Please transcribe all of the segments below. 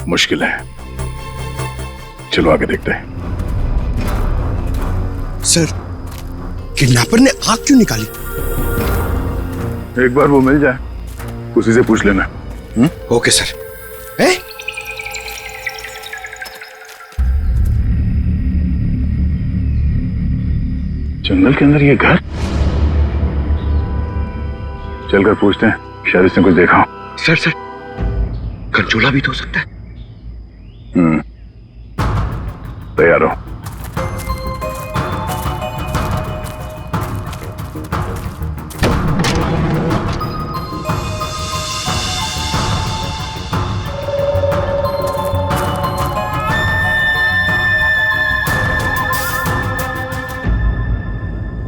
मुश्किल है। चलो आगे देखते हैं। सर, किडनैपर ने आग क्यों निकाली? एक बार वो मिल जाए, उसी से पूछ लेना। Okay sir. जंगल के अंदर ये घर? चलकर पूछते हैं, शायद इसने कुछ देखा हो। सर, कंचोला भी तो हो सकता है। तैयार हो?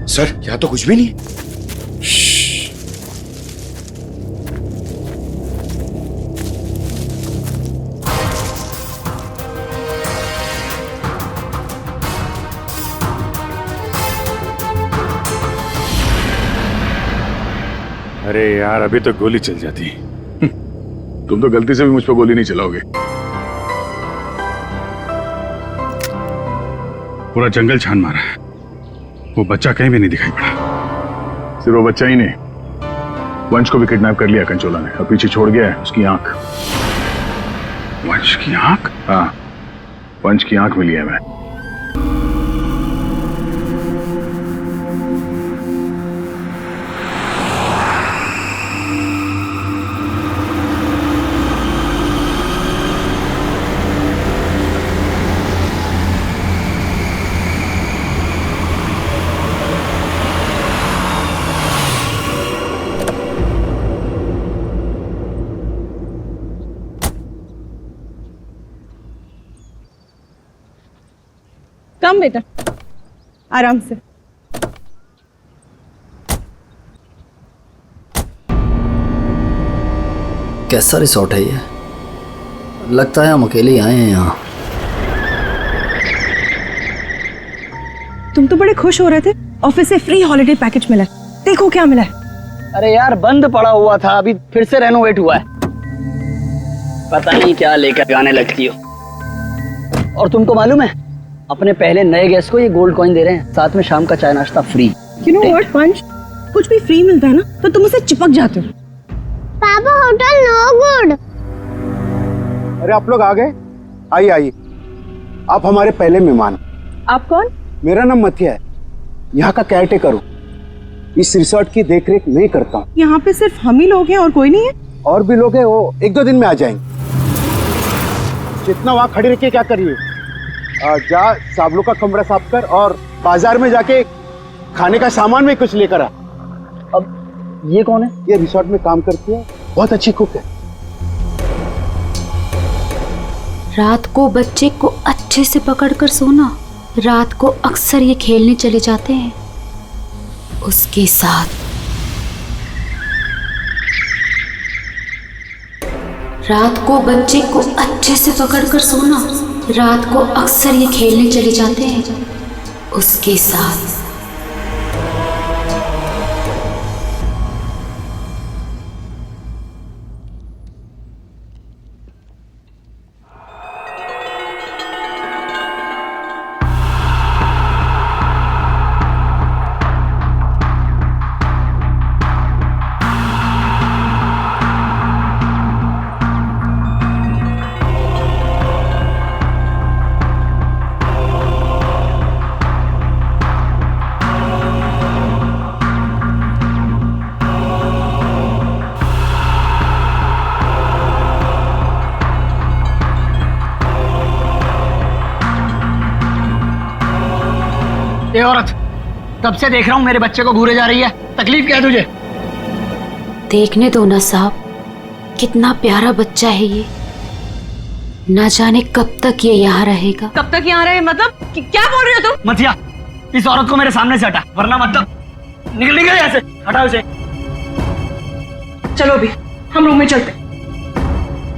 सर, यहाँ तो कुछ भी नहीं। अरे यार, अभी तो गोली चल जाती। तुम तो गलती से भी मुझ पर गोली नहीं चलाओगे। पूरा जंगल छान मारा है, वो बच्चा कहीं भी नहीं दिखाई पड़ा। सिर्फ वो बच्चा ही नहीं, वंश को भी किडनैप कर लिया कंचोला ने, और पीछे छोड़ गया है उसकी आंख। वंश की आंख? हाँ, वंश की आंख मिली है मैं। कम बेटा, आराम से। कैसा रिसोर्ट है ये? लगता है हम अकेले ही आए हैं यहाँ। तुम तो बड़े खुश हो रहे थे, ऑफिस से फ्री हॉलिडे पैकेज मिला है। देखो क्या मिला है। अरे यार, बंद पड़ा हुआ था, अभी फिर से रेनोवेट हुआ है। पता नहीं क्या लेकर गाने लगती हो। और तुमको मालूम है, अपने पहले नए गेस्ट को ये गोल्ड कॉइन दे रहे हैं, साथ में शाम का चाय नाश्ता फ्री। यू नो व्हाट पंच, कुछ भी फ्री मिलता है ना तो तुम उसे चिपक जाते हो। पापा, होटल नो गुड। अरे आप लोग आ गए? आइए आइए, आप हमारे पहले मेहमान। आप कौन? मेरा नाम मथिया है, यहाँ का केयरटेकर हूँ। इस रिसोर्ट की देखरेख मैं करता हूँ। यहाँ पे सिर्फ हम ही लोग हैं और कोई नहीं है? और भी लोग हैं, वो 1-2 दिन में आ जाएंगे। जितना वहाँ खड़ी रखिए, क्या करिए, जा साबलों का कमरा साफ कर और बाजार में जाके खाने का सामान भी कुछ लेकर आ। अब ये कौन है? ये रिसोर्ट में काम करती है, बहुत अच्छी कुक है। रात को बच्चे को अच्छे से पकड़कर सोना। रात को अक्सर ये खेलने चले जाते हैं उसके साथ। रात को बच्चे को अच्छे से पकड़कर सोना। रात को अक्सर ये खेलने चले जाते हैं उसके साथ। ये औरत, तब से देख रहा हूँ मेरे बच्चे को घूरे जा रही है। तकलीफ क्या है तुझे? देखने दो ना साहब, कितना प्यारा बच्चा है ये। ना जाने कब तक ये यहाँ रहेगा। कब तक यहाँ रहे मतलब? क्या बोल रहे हो तुम? मथिया, इस औरत को मेरे सामने से हटा, वरना मतलब निकल यहाँ से। हटाओ इसे। चलो अभी हम रूम में चलते।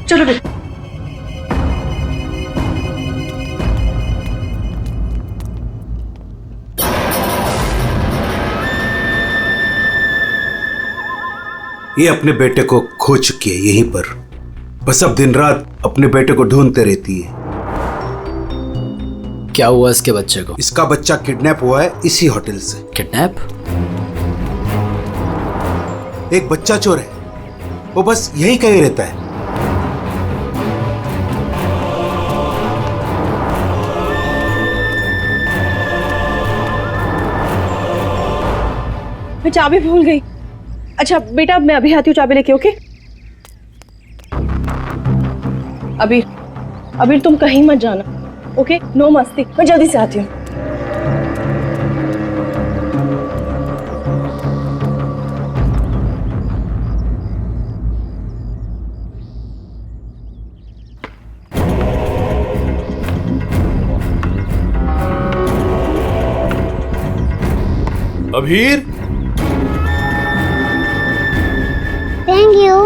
चलो बेटा। ये अपने बेटे को खो चुकी है यहीं पर, बस अब दिन रात अपने बेटे को ढूंढते रहती है। क्या हुआ इसके बच्चे को? इसका बच्चा किडनैप हुआ है इसी होटल से। किडनैप? एक बच्चा चोर है, वो बस यही कहीं रहता है। मैं चाबी भूल गई। अच्छा बेटा मैं अभी आती हूँ चाबी लेके। ओके अबीर, अबीर तुम कहीं मत जाना। ओके नो मस्ती, मैं जल्दी से आती हूँ। अबीर, थैंक यू।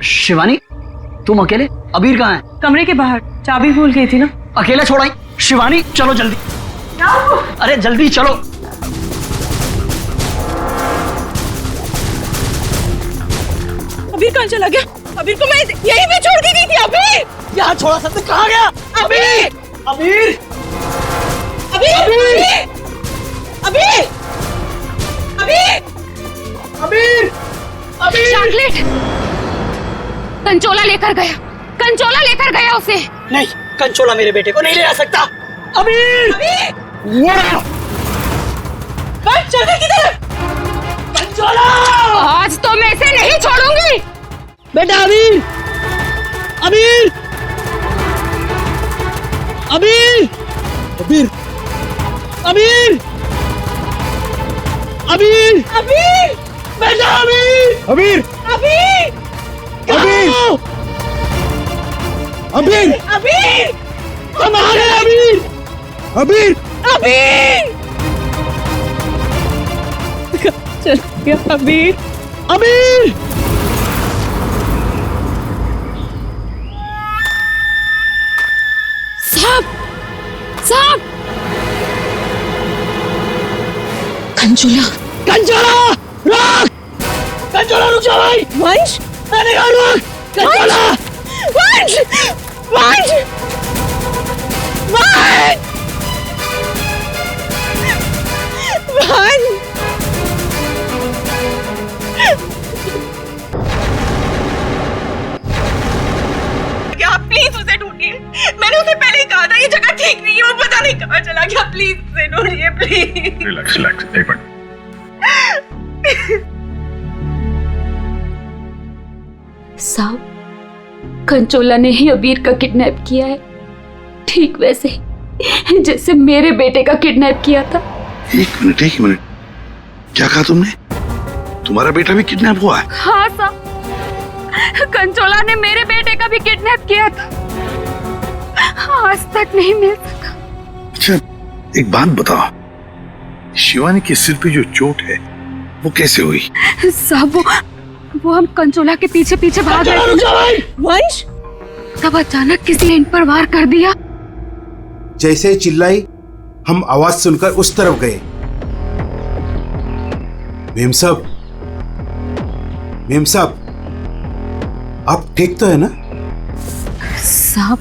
शिवानी तुम अकेले? अबीर कहाँ है? कमरे के बाहर, चाबी भूल गई थी ना। अकेला छोड़ाई? शिवानी चलो जल्दी। अरे जल्दी चलो। अबीर कहाँ चला गया? अबीर को मैं यहीं पे छोड़ के गई थी। अबीर यहाँ छोड़ा सकते, कहाँ गया? अबीर अबीर अबीर अबीर अबीर अबीर अबीर चॉकलेट कंचोला लेकर गया, कंचोला लेकर गया उसे। नहीं, कंचोला मेरे बेटे को नहीं ले जा सकता। अबीर चल गई किधर? कंचोला आज तो मैं इसे नहीं छोड़ूंगी। बेटा अबीर अबीर अबीर अबीर अबीर अबीर अबीर बेटा अबीर अबीर अबीर अबीर अबीर अबीर हम आ गए। अबीर अबीर अबीर चल गया अबीर। अबीर साहब, साहब, कंचोला, कंचोला रुक, कंचोला रुक जा भाई। वंश मैंने कहा रुक, कंचोला वंश वंश वंश वंश क्या प्लीज उसे ढूंढिए। मैंने उसे पहले ही कहा था ये जगह ठीक नहीं है, वो पता नहीं कहाँ चला गया। प्लीज उसे ढूंढिए प्लीज। रिलैक्स रिलैक्स, एक मिनट। साहब कंचोला ने ही अबीर का किडनैप किया है, ठीक वैसे ही जैसे मेरे बेटे का किडनैप किया था। एक मिनट, क्या कहा तुमने? तुम्हारा बेटा भी किडनैप हुआ है? हाँ साहब, कंचोला ने मेरे बेटे का भी किडनैप किया था, आज तक नहीं मिल सका। अच्छा एक बात बताओ, शिवानी के सिर पे जो चोट है वो कैसे हुई? साहब वो हम कंचोला के पीछे पीछे भाग रहे थे, वंश तब अचानक किसी ने इन पर वार कर दिया। जैसे ही चिल्लाई हम आवाज सुनकर उस तरफ गए। मेम साहब, आप ठीक तो है ना? साहब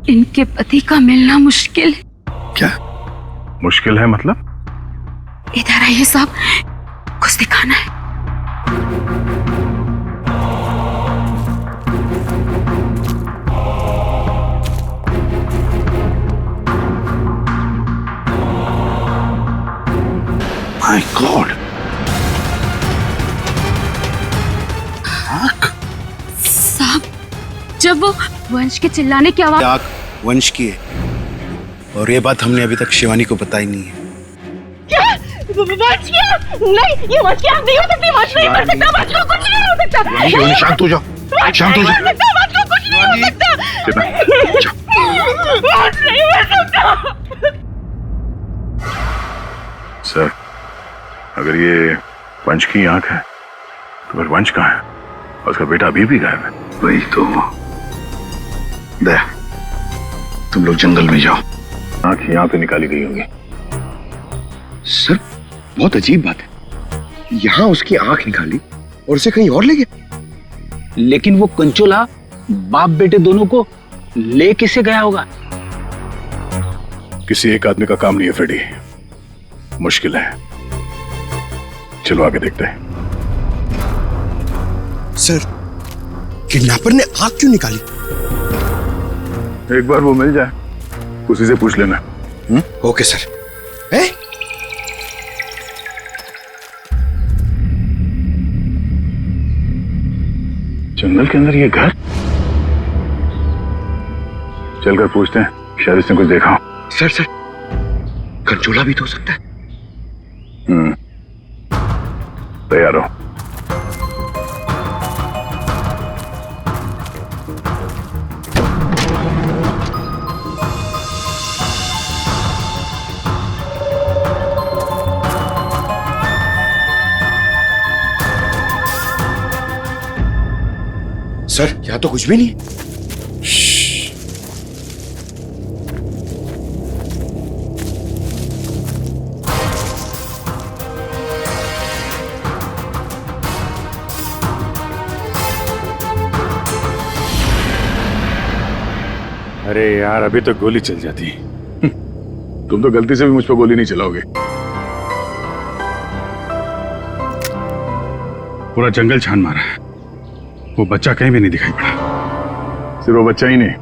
इनके पति का मिलना मुश्किल है। क्या मुश्किल है मतलब? इधर आइए साहब, कुछ दिखाना है। माय गॉड, साहब जब वो वंश के चिल्लाने की आवाज। आंख वंश की है और ये बात हमने अभी तक शिवानी को बताई नहीं है। क्या? वंश क्या? नहीं ये वंश क्या नहीं हो सकती। वंश नहीं मर सकता। वंश को कुछ नहीं हो सकता। शिवानी शांत हो जाओ, शांत हो जाओ। वंश को कुछ नहीं हो सकता। वंश नहीं मर सकता। सर अगर ये वंश की आंख है तो फिर वंश कहाँ है? और उसका बेटा अभी भी गायब है। वही तो। दया, तुम लोग जंगल में जाओ। आंख यहाँ पे निकाली गई होगी। सर बहुत अजीब बात है, यहाँ उसकी आंख निकाली और उसे कहीं और ले गया। लेकिन वो कंचोला बाप बेटे दोनों को ले किसे गया होगा? किसी एक आदमी का काम नहीं है फ्रेडी, मुश्किल है। चलो आगे देखते हैं। सर, किडनैपर ने आग क्यों निकाली? एक बार वो मिल जाए, उसी से पूछ लेना। Okay sir. जंगल के अंदर ये घर, चलकर पूछते हैं, शायद इसने कुछ देखा हो। सर, कंचोला भी तो हो सकता है। तैयार हो? सर, यहाँ तो कुछ भी नहीं। अरे यार, अभी तो गोली चल जाती। तुम तो गलती से भी मुझ पर गोली नहीं चलाओगे। पूरा जंगल छान मारा, वो बच्चा कहीं भी नहीं दिखाई पड़ा। सिर्फ वो बच्चा ही नहीं,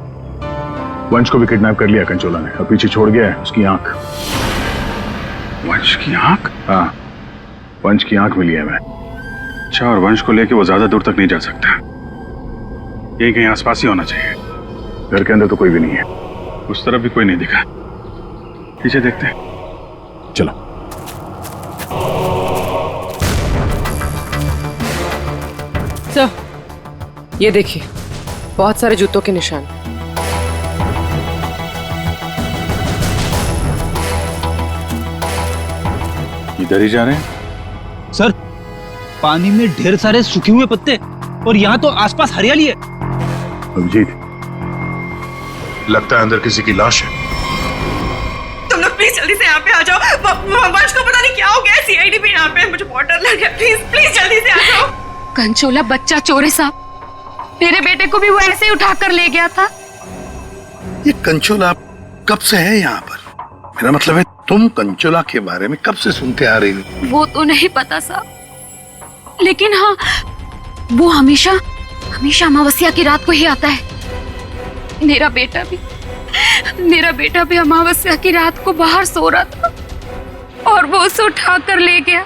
वंश को भी किडनैप कर लिया कंचोला ने, और पीछे छोड़ गया है उसकी आंख। वंश की आंख? हाँ, वंश की आंख मिली है मैं। अच्छा, और वंश को लेके वो ज्यादा दूर तक नहीं जा सकता, यही कहीं आसपास ही होना चाहिए। घर के अंदर तो कोई भी नहीं है, उस तरफ भी कोई नहीं दिखा। पीछे देखते हैं, चलो। सर, ये देखिए, बहुत सारे जूतों के निशान। इधर ही जा रहे हैं? सर, पानी में ढेर सारे सूखे हुए पत्ते, और यहाँ तो आसपास हरियाली है। अभिजीत, लगता है अंदर किसी की लाश है। तुम लोग प्लीज जल्दी से यहाँ पे आ जाओ। वंश को पता नहीं क्या हो गया, सीआईडी भी यहाँ पे है, मुझे बहुत डर लग गया। प्लीज जल्दी से आ जाओ। कंचोला बच्चा चोर है साहब, मेरे बेटे को भी वो ऐसे ही उठा कर ले गया था। ये कंचोला कब से है यहाँ पर? मेरा मतलब है, तुम कंचोला के बारे में कब से सुनते आ रही हो? वो तो नहीं पता साहब, लेकिन हाँ, वो हमेशा अमावस्या की रात को ही आता है। मेरा बेटा भी अमावस्या की रात को बाहर सो रहा था और वो उसे उठा कर ले गया।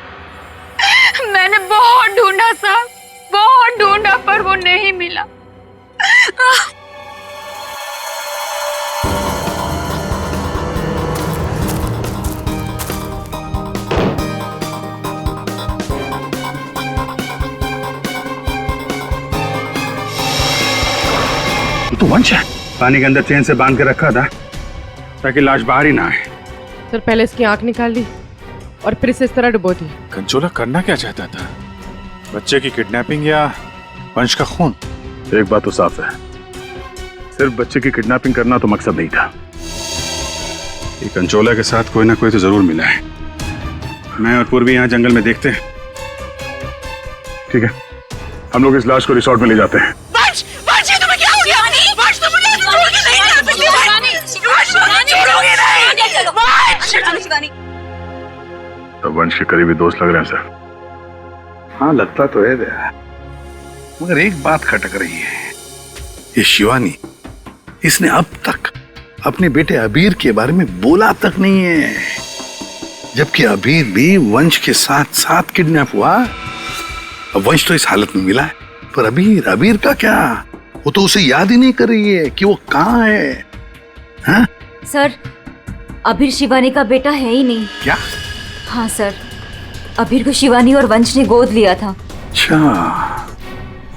मैंने बहुत ढूंढा साहब, बहुत ढूंढा, पर वो नहीं मिला। तो वंश है, पानी के अंदर चेन से बांध के रखा था ताकि लाश बाहर ही ना आए। सर, पहले इसकी आंख निकाल ली और फिर इसे इस तरह डुबो दी। कंचोला करना क्या चाहता था? बच्चे की किडनैपिंग या वंश का खून? एक बात तो साफ है, सिर्फ बच्चे की किडनैपिंग करना तो मकसद नहीं था। ये कंचोला के साथ कोई ना कोई तो जरूर मिला है। मैं और पूर्वी यहाँ जंगल में देखते हैं। ठीक है, हम लोग इस लाश को रिसोर्ट में ले जाते हैं। तो वंश के करीबी दोस्त लग रहे हैं सर। हाँ, लगता तो है दया, मगर एक बात खटक रही है। ये शिवानी, इसने अब तक अपने बेटे अबीर के बारे में बोला तक नहीं है, जबकि अबीर भी वंश के साथ साथ किडनैप हुआ। अब वंश तो इस हालत में मिला है, पर अबीर का क्या? वो तो उसे याद ही नहीं कर रही है कि वो कहाँ है। हाँ? सर, अबीर शिवानी का बेटा है ही नहीं। क्या? हाँ सर, अबीर को शिवानी और वंश ने गोद लिया था। अच्छा,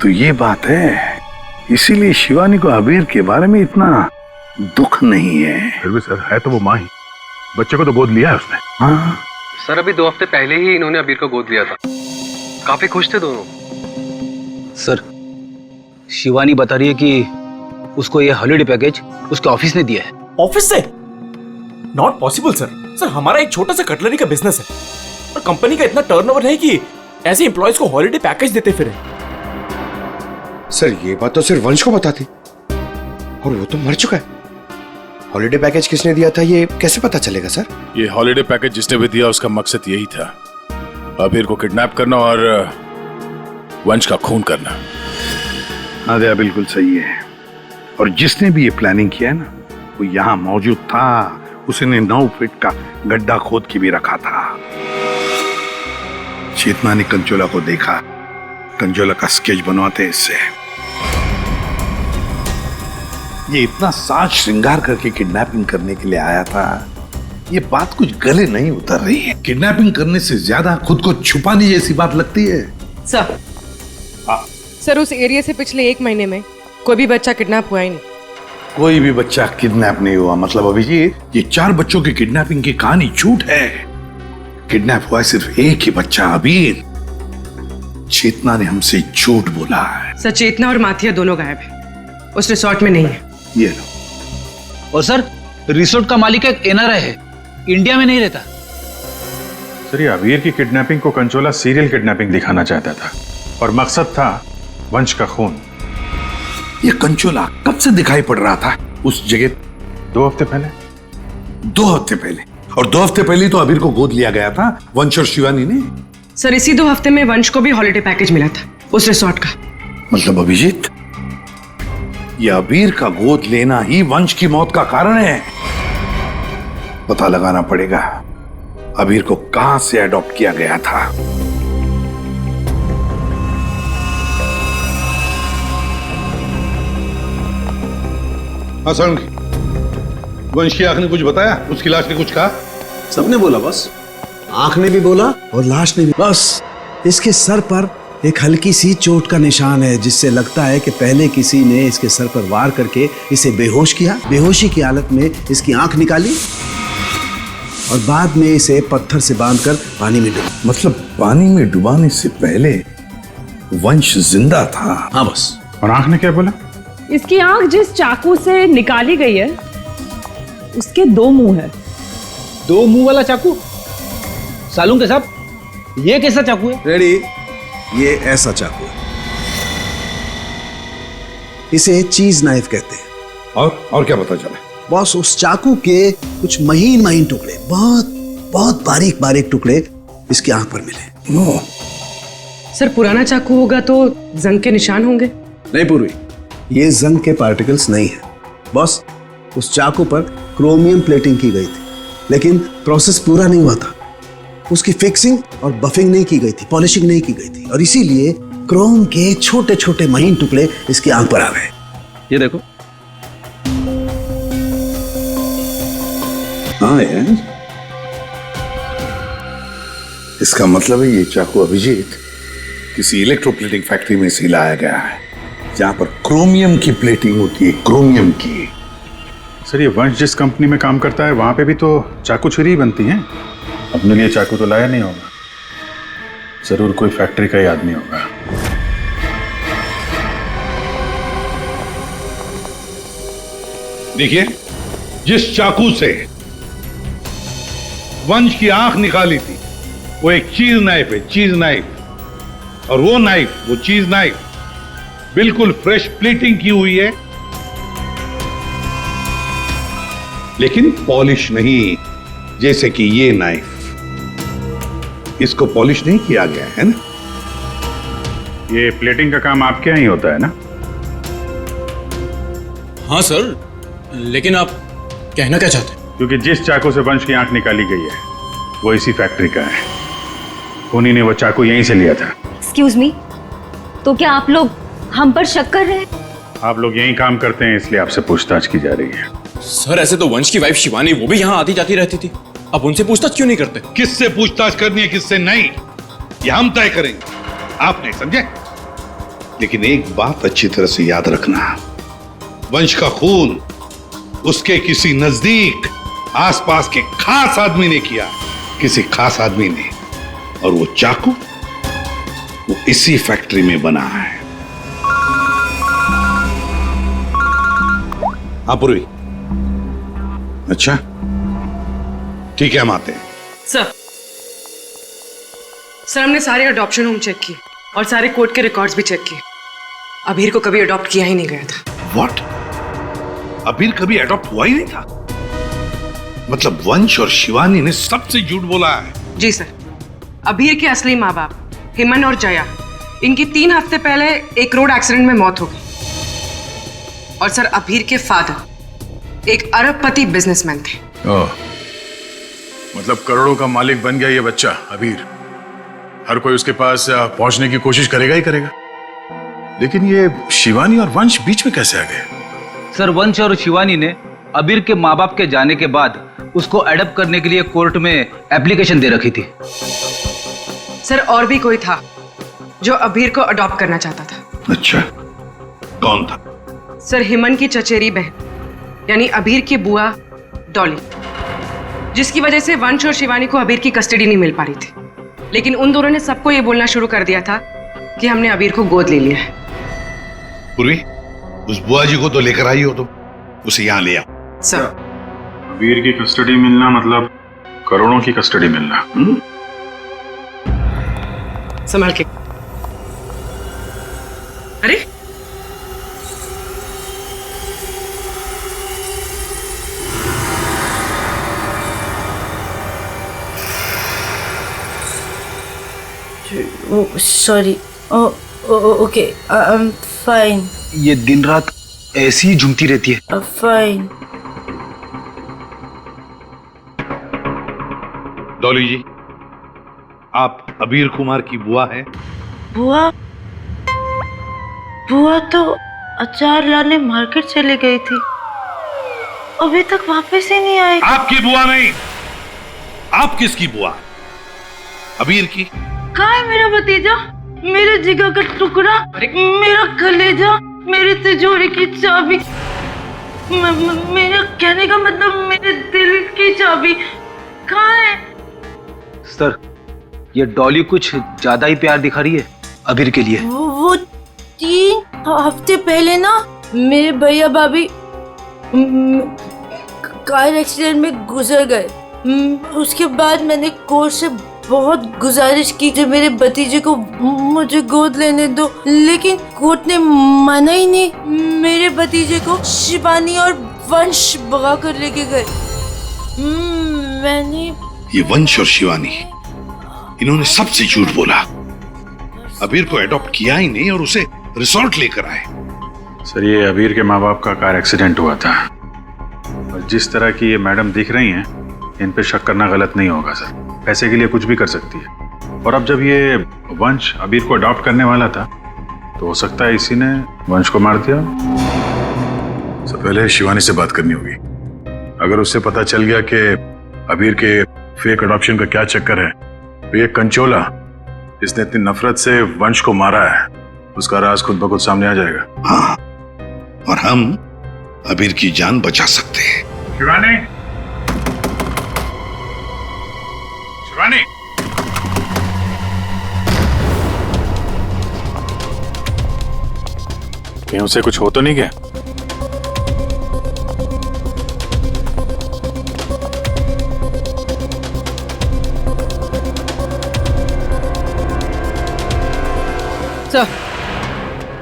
तो ये बात है, इसीलिए शिवानी को अबीर के बारे में इतना दुख नहीं है। फिर भी सर, है तो वो माँ ही, बच्चे को तो गोद लिया है उसने। हाँ सर, अभी 2 हफ्ते पहले ही इन्होंने अबीर को गोद लिया था, काफी खुश थे दोनों। सर, शिवानी बता रही है कि उसको ये हॉलिडे पैकेज उसके ऑफिस ने दिया है। ऑफिस से? Not possible sir. सर, हमारा एक छोटा सा कटलरी का बिजनेस है और कंपनी का इतना टर्नओवर है कि ऐसे एम्प्लॉयज को हॉलिडे पैकेज देते फिरे। सर ये बात तो सिर्फ वंश को पता थी, और वो तो मर चुका है। हॉलिडे पैकेज किसने दिया था ये कैसे पता चलेगा सर? ये हॉलिडे पैकेज जिसने भी दिया उसका मकसद यही था, अबीर को किडनैप करना और वंश का खून करना। हाँ दया बिल्कुल सही है। और जिसने भी ये प्लानिंग किया है ना, वो यहाँ मौजूद था। उसने 9 फीट का गड्ढा खोद के भी रखा था। चेतना ने कंचोला को देखा, कंचोला का स्केच बनवाते इससे। ये इतना साज श्रृंगार करके किडनैपिंग करने के लिए आया था, ये बात कुछ गले नहीं उतर रही है। किडनैपिंग करने से ज्यादा खुद को छुपाने जैसी बात लगती है। सर उस एरिया से पिछले 1 महीने में कोई भी बच्चा किडनैप हुआ ही नहीं। कोई भी बच्चा किडनैप नहीं हुआ मतलब अभिजीत, ये 4 बच्चों की किडनैपिंग की कहानी झूठ है। किडनैप हुआ सिर्फ एक ही बच्चा, अबीर। चेतना ने हमसे झूठ बोला है। सर चेतना और माथिया दोनों गायब है, उस रिसोर्ट में नहीं है। ये लो। और सर रिसोर्ट का मालिक एक एनआरआई है, इंडिया में नहीं रहता। सर ये अबीर की किडनैपिंग को कंचोला सीरियल किडनैपिंग दिखाना चाहता था और मकसद था वंश का खून। ये कंचोला कब से दिखाई पड़ रहा था उस जगह? 2 हफ्ते पहले। 2 हफ्ते पहले? और 2 हफ्ते पहले तो अबीर को गोद लिया गया था वंश और शिवानी ने। सर इसी 2 हफ्ते में वंश को भी हॉलिडे पैकेज मिला था उस रिसोर्ट का। मतलब अभिजीत, ये अबीर का गोद लेना ही वंश की मौत का कारण है। पता लगाना पड़ेगा अबीर को कहां से अडॉप्ट किया गया था। हाँ सर, वंश की आंख ने कुछ बताया? उसकी लाश ने कुछ कहा? सबने बोला बस, आंख ने भी बोला और लाश ने भी। बस इसके सर पर एक हल्की सी चोट का निशान है, जिससे लगता है कि पहले किसी ने इसके सर पर वार करके इसे बेहोश किया, बेहोशी की हालत में इसकी आंख निकाली और बाद में इसे पत्थर से बांधकर पानी में डुबा। मतलब पानी में डुबाने से पहले वंश जिंदा था? हाँ बस। और आंख ने क्या बोला? इसकी आंख जिस चाकू से निकाली गई है उसके 2 मुंह है। 2 मुंह वाला चाकू? सालून के साहब, ये कैसा चाकू है? रेडी, ये ऐसा चाकू है, इसे चीज नाइफ कहते हैं। और क्या पता चला? बॉस उस चाकू के कुछ महीन महीन टुकड़े, बहुत बहुत बारीक बारीक टुकड़े इसकी आंख पर मिले। नो सर पुराना चाकू होगा तो जंग के निशान होंगे। नहीं पूर्वी, ये जंग के पार्टिकल्स नहीं है बॉस। उस चाकू पर क्रोमियम प्लेटिंग की गई थी, लेकिन प्रोसेस पूरा नहीं हुआ था। उसकी फिक्सिंग और बफिंग नहीं की गई थी, पॉलिशिंग नहीं की गई थी, और इसीलिए क्रोम के छोटे छोटे महीन टुकड़े इसकी आंख पर आ गए। ये देखो। हाँ यार, इसका मतलब है ये चाकू अभिजीत किसी इलेक्ट्रोप्लेटिंग फैक्ट्री में से लाया गया है, जहां पर क्रोमियम की प्लेटिंग होती है, क्रोमियम की। सर ये वंश जिस कंपनी में काम करता है वहां पे भी तो चाकू छुरी ही बनती हैं। अपने लिए चाकू तो लाया नहीं होगा, जरूर कोई फैक्ट्री का ही आदमी होगा। देखिए, जिस चाकू से वंश की आंख निकाली थी वो एक चीज नाइफ है, चीज नाइफ। और वो नाइफ, वो चीज नाइफ बिल्कुल फ्रेश प्लेटिंग की हुई है, लेकिन पॉलिश नहीं, जैसे कि ये नाइफ। इसको पॉलिश नहीं किया गया है ना। ये प्लेटिंग का काम आपके यहाँ ही होता है ना? हाँ सर, लेकिन आप कहना क्या चाहते हैं? क्योंकि जिस चाकू से वंश की आंख निकाली गई है वो इसी फैक्ट्री का है। उन्हीं ने वो चाकू यहीं से लिया था। एक्सक्यूज मी, तो क्या आप लोग हम पर शक कर रहे हैं? आप लोग यहीं काम करते हैं इसलिए आपसे पूछताछ की जा रही है। सर ऐसे तो वंश की वाइफ शिवानी वो भी यहाँ आती जाती रहती थी, अब उनसे पूछताछ क्यों नहीं करते? किससे पूछताछ करनी है किससे नहीं, ये हम तय करेंगे, आप नहीं समझे। लेकिन एक बात अच्छी तरह से याद रखना, वंश का खून उसके किसी नजदीक आसपास के खास आदमी ने किया, किसी खास आदमी ने। और वो चाकू वो इसी फैक्ट्री में बना है। हाँ पूर्वी, अच्छा ठीक है, हम आते हैं। सर हमने सारे अडॉप्शन होम चेक किए और सारे कोर्ट के रिकॉर्ड्स भी चेक किए। अबीर को कभी अडॉप्ट किया ही नहीं गया था। व्हाट? अबीर कभी अडॉप्ट हुआ ही नहीं था? मतलब वंश और शिवानी ने सबसे झूठ बोला है? जी सर, अबीर के असली माँ बाप हेमन और जया, इनकी 3 हफ्ते पहले एक रोड एक्सीडेंट में मौत हो गई। और सर अबीर के फादर एक अरबपति बिजनेसमैन थे। ओह, मतलब करोड़ों का मालिक बन गया ये बच्चा अबीर। हर कोई उसके पास पहुंचने की कोशिश करेगा ही करेगा। लेकिन ये शिवानी और वंश बीच में कैसे आ गए? सर वंश और शिवानी ने अबीर के माँ बाप के जाने के बाद उसको अडॉप्ट करने के लिए कोर्ट में एप्लीकेशन दे रखी थी। सर और भी कोई था जो अबीर को अडॉप्ट करना चाहता था। अच्छा, कौन था? सर हेमन की चचेरी बहन यानी अबीर की बुआ डॉली, जिसकी वजह से वंश और शिवानी को अबीर की कस्टडी नहीं मिल पा रही थी। लेकिन उन दोनों ने सबको ये बोलना शुरू कर दिया था कि हमने अबीर को गोद ले लिया है। पूर्वी, उस बुआ जी को तो लेकर आई हो तुम, उसे यहाँ ले आओ। सर अबीर की कस्टडी मिलना मतलब करोड़ों की कस्टडी मिलना। संभाल के। अरे sorry, okay, I am fine. ये दिन रात ऐसी ही झूमती रहती है। फाइन। डॉली जी, आप अबीर कुमार की बुआ हैं? बुआ? बुआ तो अचार लाने मार्केट चली गई थी, अभी तक वापस ही नहीं आई। आपकी बुआ नहीं, आप किसकी बुआ? अबीर की? कहाँ है मेरा भतीजा, मेरे जिगर का टुकड़ा, मेरा कलेजा, मेरी तिजोरी की चाबी, मेरा कहने का मतलब मेरे दिल की चाबी कहाँ है? सर ये डॉली कुछ ज्यादा ही प्यार दिखा रही है अबीर के लिए। वो 3 हफ्ते पहले ना मेरे भैया भाभी कार एक्सीडेंट में गुजर गए। उसके बाद मैंने कोर्ट से बहुत गुजारिश की कि मेरे भतीजे को मुझे गोद लेने दो, लेकिन कोर्ट ने माना ही नहीं। मेरे भतीजे को शिवानी और वंश भगा कर लेके गए। मैंने ये वंश और शिवानी, इन्होंने सबसे झूठ बोला। अबीर को अडॉप्ट किया ही नहीं और उसे रिसोर्ट लेकर आए। सर ये अबीर के माँ बाप का कार एक्सीडेंट हुआ था, और जिस तरह की ये मैडम दिख रही हैं, इन पे शक करना गलत नहीं होगा सर। पैसे के लिए कुछ भी कर सकती है। और अब जब ये वंश अबीर को अडॉप्ट करने वाला था, तो हो सकता है इसी ने वंश को मार दिया। सबसे पहले शिवानी से बात करनी होगी। अगर उससे पता चल गया कि अबीर के फेक अडॉप्शन का क्या चक्कर है, तो ये कंचोला जिसने इतनी नफरत से वंश को मारा है, उसका राज खुद ब खुद सामने आ जाएगा। हाँ, और हम अबीर की जान बचा सकते हैं। शिवानी, शिवानी, कहीं उसे कुछ हो तो नहीं गया?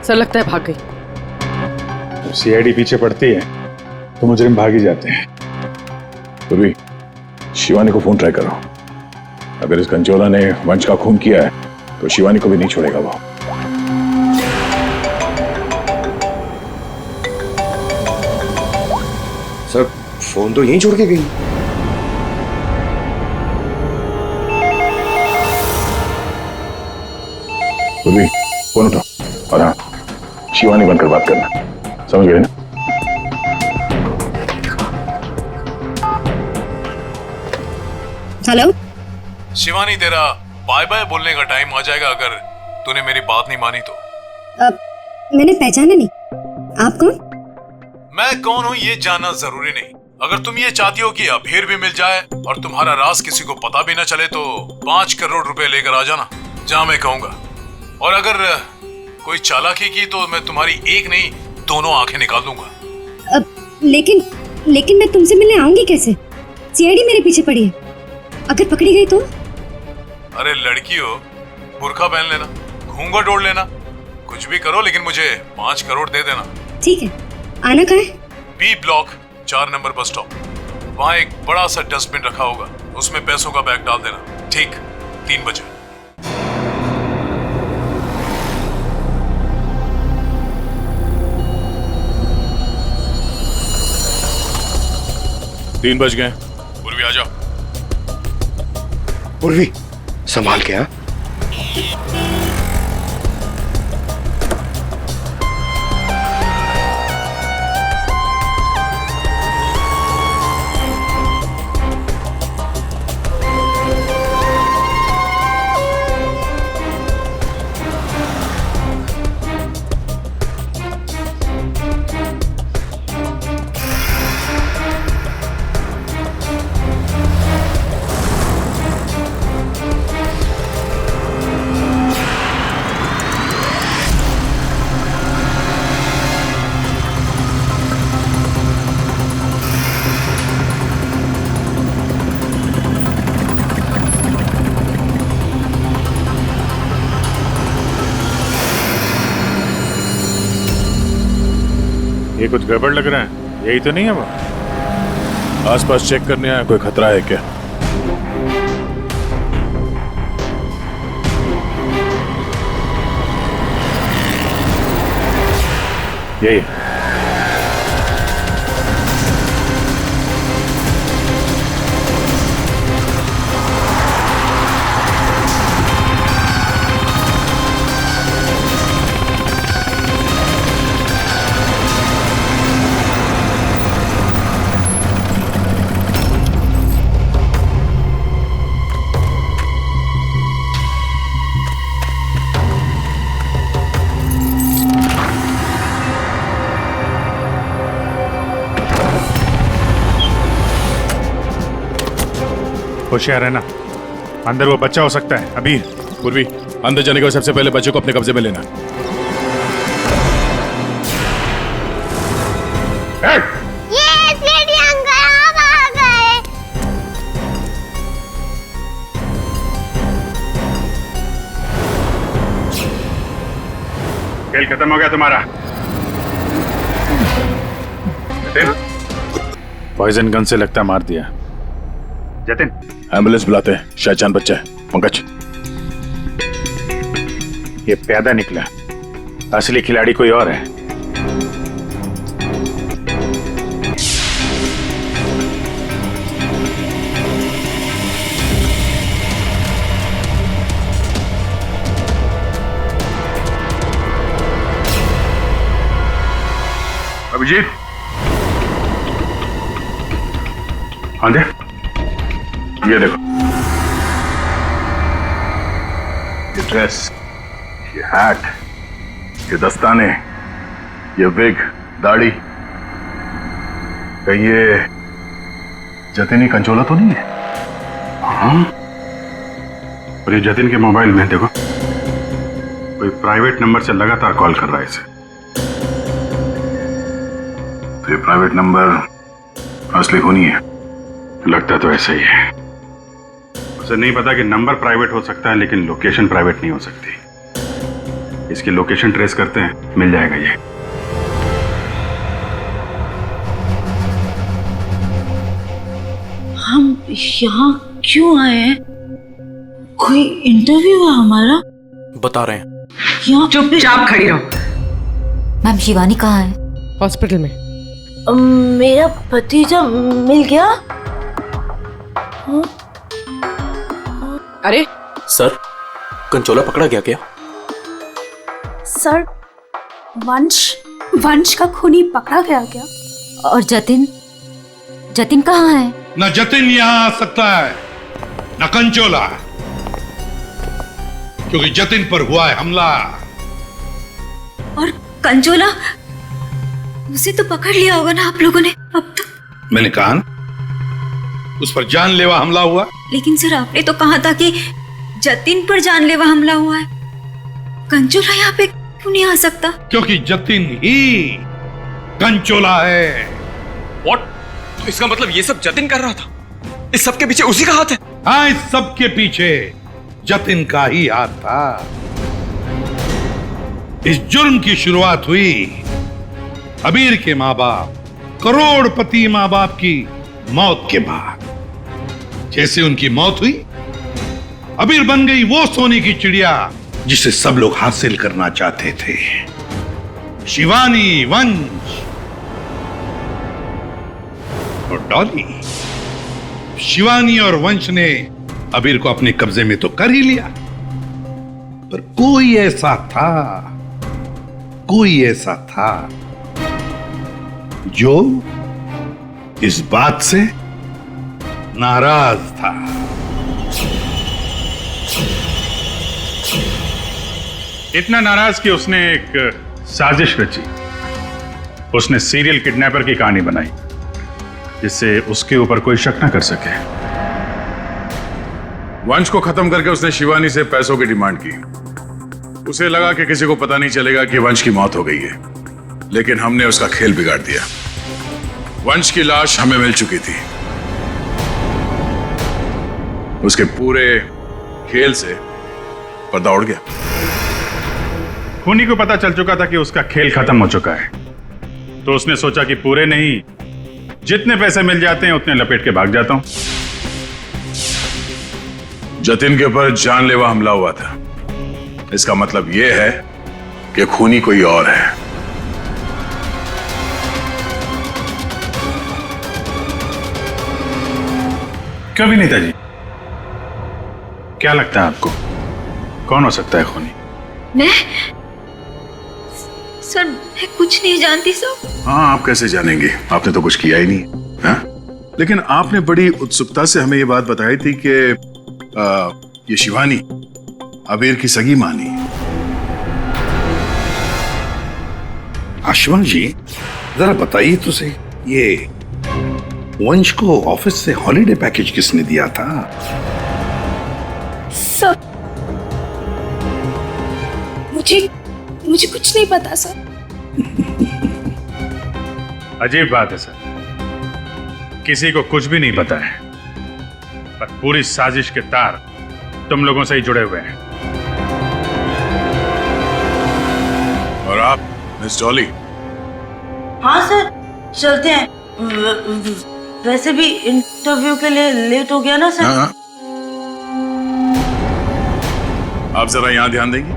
सर लगता है भाग गई। सीआईडी पीछे पड़ती है तो मुजरिम भाग ही जाते हैं। तो भी शिवानी को फोन ट्राई करो। अगर इस कंचोला ने वंश का खून किया है तो शिवानी को भी नहीं छोड़ेगा वो। सर फोन तो यहीं छोड़ के गई। तो भी फोन उठाओ और हाँ, शिवानी बनकर बात करना, समझ गए ना? हेलो शिवानी, तेरा बाय बाय बोलने का टाइम आ जाएगा अगर तूने मेरी बात नहीं मानी तो। मैंने पहचाना नहीं, आप कौन? मैं कौन हूँ ये जानना जरूरी नहीं। अगर तुम ये चाहती हो कि अबीर भी मिल जाए और तुम्हारा राज किसी को पता भी ना चले, तो 5 करोड़ रुपए लेकर आ जाना जहाँ मैं कहूँगा। और अगर कोई चालाकी की तो मैं तुम्हारी एक नहीं 2 आंखें निकाल दूंगा। लेकिन मैं तुमसे मिलने आऊंगी कैसे? सीआईडी मेरे पीछे पड़ी है, अगर पकड़ी गई तो? अरे लड़की हो, बुर्का पहन लेना, घूंघट ओढ़ लेना, कुछ भी करो लेकिन मुझे 5 करोड़ दे देना। ठीक है, आना कहाँ है? B block 4 number bus stop. वहाँ एक बड़ा सा डस्टबिन रखा होगा, उसमें पैसों का बैग डाल देना। ठीक 3 बजे। तीन बज गए। पूर्वी आ जाओ। पूर्वी संभाल के। हाँ, ये कुछ गड़बड़ लग रहा है, यही तो नहीं है वो? आसपास चेक करने आया, कोई खतरा है क्या? यही होशियार है ना, अंदर वो बच्चा हो सकता है। अभी पूर्वी, अंदर जाने के बाद सबसे पहले बच्चे को अपने कब्जे में लेना। खेल खत्म हो गया तुम्हारा। पॉइजन गन से लगता मार दिया। जतिन, एम्बुलेंस बुलाते हैं, शहजान बच्चा है। पंकज, ये प्यादा निकला, असली खिलाड़ी कोई और है। अभिजीत, आंधे, ये देखो, ये ड्रेस, ये हैट, ये दस्ताने, ये विग, दाढ़ी, कहीं ये जतिन कंचोला तो नहीं है? हाँ, और ये जतिन के मोबाइल में देखो, कोई प्राइवेट नंबर से लगातार कॉल कर रहा है इसे। तो ये प्राइवेट नंबर असली को नहीं है, लगता तो ऐसा ही है। उसे नहीं पता कि नंबर प्राइवेट हो सकता है लेकिन लोकेशन प्राइवेट नहीं हो सकती। इसकी लोकेशन ट्रेस करते हैं, मिल जाएगा ये। हम यहाँ क्यों आए हैं? कोई इंटरव्यू है हमारा? बता रहे हैं। यहाँ चुपचाप खड़ी रहो। मैम, शिवानी कहाँ है? हॉस्पिटल में। मेरा भतीजा मिल गया? हाँ? अरे सर, कंचोला पकड़ा गया क्या? सर, वंश का खूनी पकड़ा गया क्या? और जतिन? जतिन कहाँ है? न जतिन यहाँ आ सकता है न कंचोला, क्योंकि जतिन पर हुआ है हमला। और कंचोला, उसे तो पकड़ लिया होगा ना आप लोगों ने अब तक? मैंने कहा ना, उस पर जानलेवा हमला हुआ। लेकिन सर, आपने तो कहा था कि जतिन पर जानलेवा हमला हुआ है। कंचोला यहाँ पे क्यों नहीं आ सकता? क्योंकि जतिन ही कंचोला है। What? तो इसका मतलब ये सब जतिन कर रहा था? इस सब के पीछे उसी का हाथ है? हाँ, इस सब के पीछे जतिन का ही हाथ था। इस जुर्म की शुरुआत हुई अबीर के माँ बाप, करोड़पति माँ बाप की मौत के बाद। जैसे उनकी मौत हुई, अबीर बन गई वो सोने की चिड़िया जिसे सब लोग हासिल करना चाहते थे। शिवानी, वंश और डॉली। शिवानी और वंश ने अबीर को अपने कब्जे में तो कर ही लिया, पर कोई ऐसा था जो इस बात से नाराज था। इतना नाराज कि उसने एक साजिश रची। उसने सीरियल किडनैपर की कहानी बनाई जिससे उसके ऊपर कोई शक ना कर सके। वंश को खत्म करके उसने शिवानी से पैसों की डिमांड की। उसे लगा कि किसी को पता नहीं चलेगा कि वंश की मौत हो गई है, लेकिन हमने उसका खेल बिगाड़ दिया। वंश की लाश हमें मिल चुकी थी। उसके पूरे खेल से पर्दा उड़ गया। खूनी को पता चल चुका था कि उसका खेल खत्म हो चुका है, तो उसने सोचा कि पूरे नहीं, जितने पैसे मिल जाते हैं उतने लपेट के भाग जाता हूं। जतिन के ऊपर जानलेवा हमला हुआ था। इसका मतलब यह है कि खूनी कोई और है। क्यों भी नेताजी, क्या लगता है आपको कौन हो सकता है खूनी? मैं सर, मैं कुछ नहीं जानती सर। हाँ, आप कैसे जानेंगे? आपने तो कुछ किया ही नहीं। हाँ? लेकिन आपने बड़ी उत्सुकता से हमें ये बात बताई थी कि ये शिवानी अबीर की सगी मानी। आशुमान जी, जरा बताइए तो सही, ये वंश को ऑफिस से हॉलिडे पैकेज किसने दिया था? सर, मुझे कुछ नहीं पता सर। अजीब बात है सर, किसी को कुछ भी नहीं पता है, पर पूरी साजिश के तार तुम लोगों से ही जुड़े हुए हैं। और आप मिस डॉली? हाँ सर, चलते हैं। वैसे भी इंटरव्यू के लिए लेट हो गया ना सर। हाँ। आप जरा यहाँ ध्यान देंगे?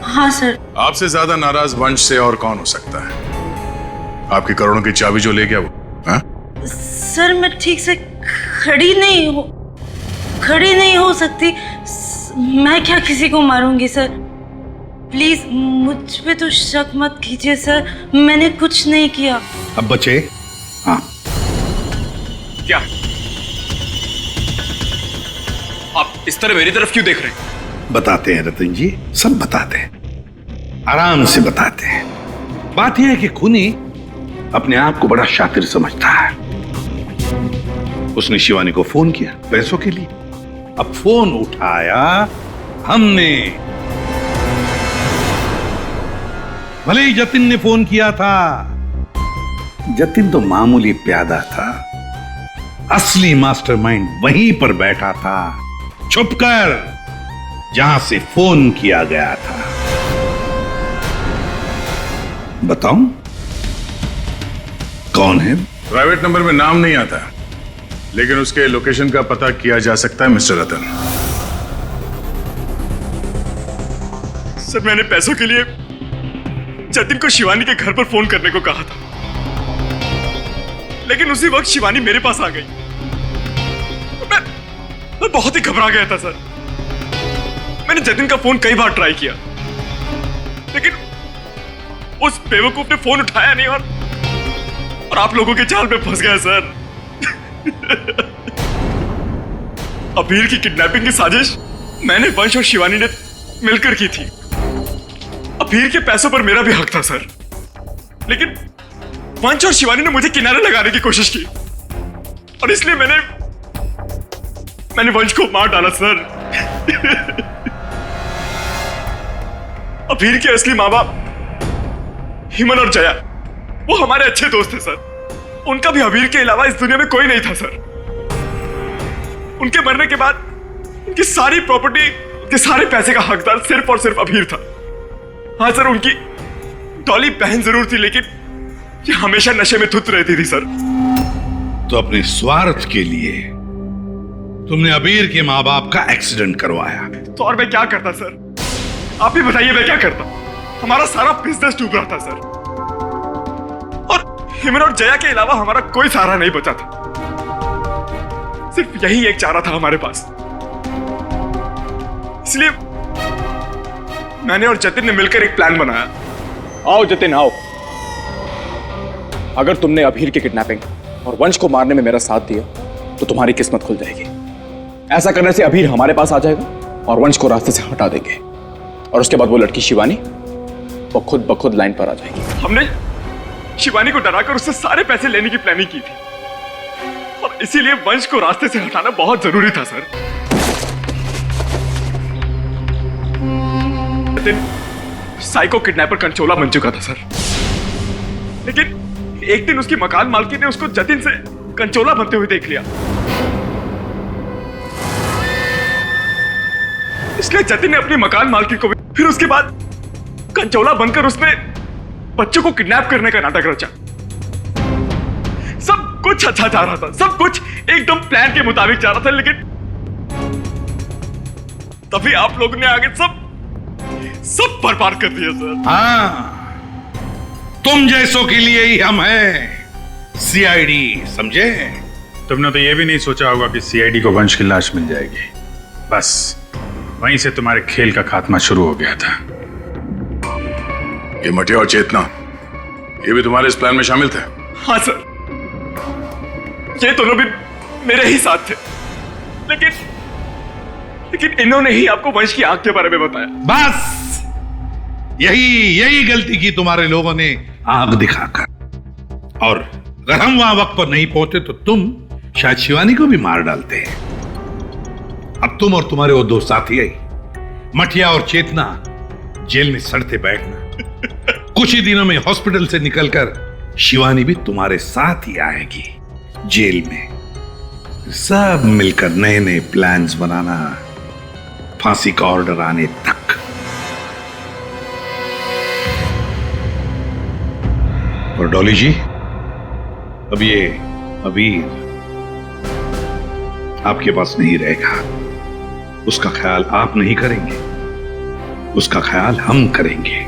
हाँ सर। आपसे ज्यादा नाराज वंश से और कौन हो सकता है? आपकी करोड़ों की चाबी जो ले गया वो। हाँ? सर, मैं ठीक से खड़ी नहीं हो सकती। मैं क्या किसी को मारूंगी सर? प्लीज मुझ पे तो शक मत कीजिए सर, मैंने कुछ नहीं किया। अब बचे? हाँ। क्या आप इस तरह मेरी तरफ क्यों देख रहे हैं? बताते हैं रतन जी, सब बताते हैं, आराम से बताते हैं। बात यह है कि खूनी अपने आप को बड़ा शातिर समझता है। उसने शिवानी को फोन किया पैसों के लिए। अब फोन उठाया हमने। भले ही जतिन ने फोन किया था, जतिन तो मामूली प्यादा था, असली मास्टरमाइंड वहीं पर बैठा था, छुपकर, जहां से फोन किया गया था। बताऊं कौन है? प्राइवेट नंबर में नाम नहीं आता, लेकिन उसके लोकेशन का पता किया जा सकता है मिस्टर रतन। सर, मैंने पैसों के लिए जतिन को शिवानी के घर पर फोन करने को कहा था, लेकिन उसी वक्त शिवानी मेरे पास आ गई। मैं बहुत ही घबरा गया था सर। मैंने जतिन का फोन कई बार ट्राई किया, लेकिन उस बेवकूफ ने फोन उठाया नहीं और आप लोगों के जाल में फंस गया सर। अबीर की किडनैपिंग की साजिश मैंने, वंश और शिवानी ने मिलकर की थी। अबीर के पैसों पर मेरा भी हक था सर, लेकिन वंश और शिवानी ने मुझे किनारे लगाने की कोशिश की और इसलिए मैंने वंश को मार डाला सर। अबीर के असली माँ बाप हिमन और जया, वो हमारे अच्छे दोस्त थे सर। उनका भी अबीर के अलावा इस दुनिया में कोई नहीं था सर। उनके मरने के बाद उनकी सारी प्रॉपर्टी, उनके सारे पैसे का हकदार सिर्फ और सिर्फ अबीर था। हाँ सर, उनकी डॉली बहन जरूर थी, लेकिन ये हमेशा नशे में धुत रहती थी सर। तो अपने स्वार्थ के लिए तुमने अबीर के माँ बाप का एक्सीडेंट करवाया। तो और मैं क्या करता सर? आप ही बताइए, मैं क्या करता? हमारा सारा बिजनेस डूब रहा था सर, और हिमन और जया के अलावा हमारा कोई सहारा नहीं बचा था। सिर्फ यही एक चारा था हमारे पास, इसलिए मैंने और जतिन ने मिलकर एक प्लान बनाया। आओ जतिन आओ, अगर तुमने अभीर की किडनैपिंग और वंश को मारने में मेरा साथ दिया तो तुम्हारी किस्मत खुल जाएगी। ऐसा करने से अभीर हमारे पास आ जाएगा और वंश को रास्ते से हटा देंगे, और उसके बाद वो लड़की शिवानी वो खुद ब खुद लाइन पर आ जाएगी। हमने शिवानी को डराकर उससे सारे पैसे लेने की प्लानिंग की थी, और इसीलिए वंश को रास्ते से हटाना बहुत जरूरी था सर। साइको किडनैपर कंचोला बन चुका था सर, लेकिन एक दिन उसकी मकान मालकी ने उसको जतिन से कंचोला बनते हुए देख लिया। इसलिए जतिन ने अपनी मकान मालकी को भी, फिर उसके बाद कंचोला बनकर उसने बच्चों को किडनैप करने का नाटक रचा। सब कुछ अच्छा जा रहा था, सब कुछ एकदम प्लान के मुताबिक जा रहा था, लेकिन तभी आप लोगों ने आगे सब बर्बाद कर दिया सर। हाँ, तुम जैसों के लिए ही हम हैं सीआईडी, समझे? तुमने तो ये भी नहीं सोचा होगा कि सीआईडी को वंश की लाश मिल जाएगी। बस वहीं से तुम्हारे खेल का खात्मा शुरू हो गया था। ये मटिया और चेतना, ये भी तुम्हारे इस प्लान में शामिल थे? हाँ सर, ये दोनों भी मेरे ही साथ थे, लेकिन इन्होंने ही आपको वंश की आंख के बारे में बताया। बस यही गलती की तुम्हारे लोगों ने आग दिखाकर, और अगर हम वहां वक्त पर नहीं पहुंचे तो तुम शायद शिवानी को भी मार डालते हैं। अब तुम और तुम्हारे वो दो साथी मटिया और चेतना जेल में सड़ते बैठना। कुछ ही दिनों में हॉस्पिटल से निकलकर शिवानी भी तुम्हारे साथ ही आएगी जेल में। सब मिलकर नए नए प्लान्स बनाना, फांसी का ऑर्डर आने तक। और डॉली जी, अब ये अबीर आपके पास नहीं रहेगा। उसका ख्याल आप नहीं करेंगे, उसका ख्याल हम करेंगे।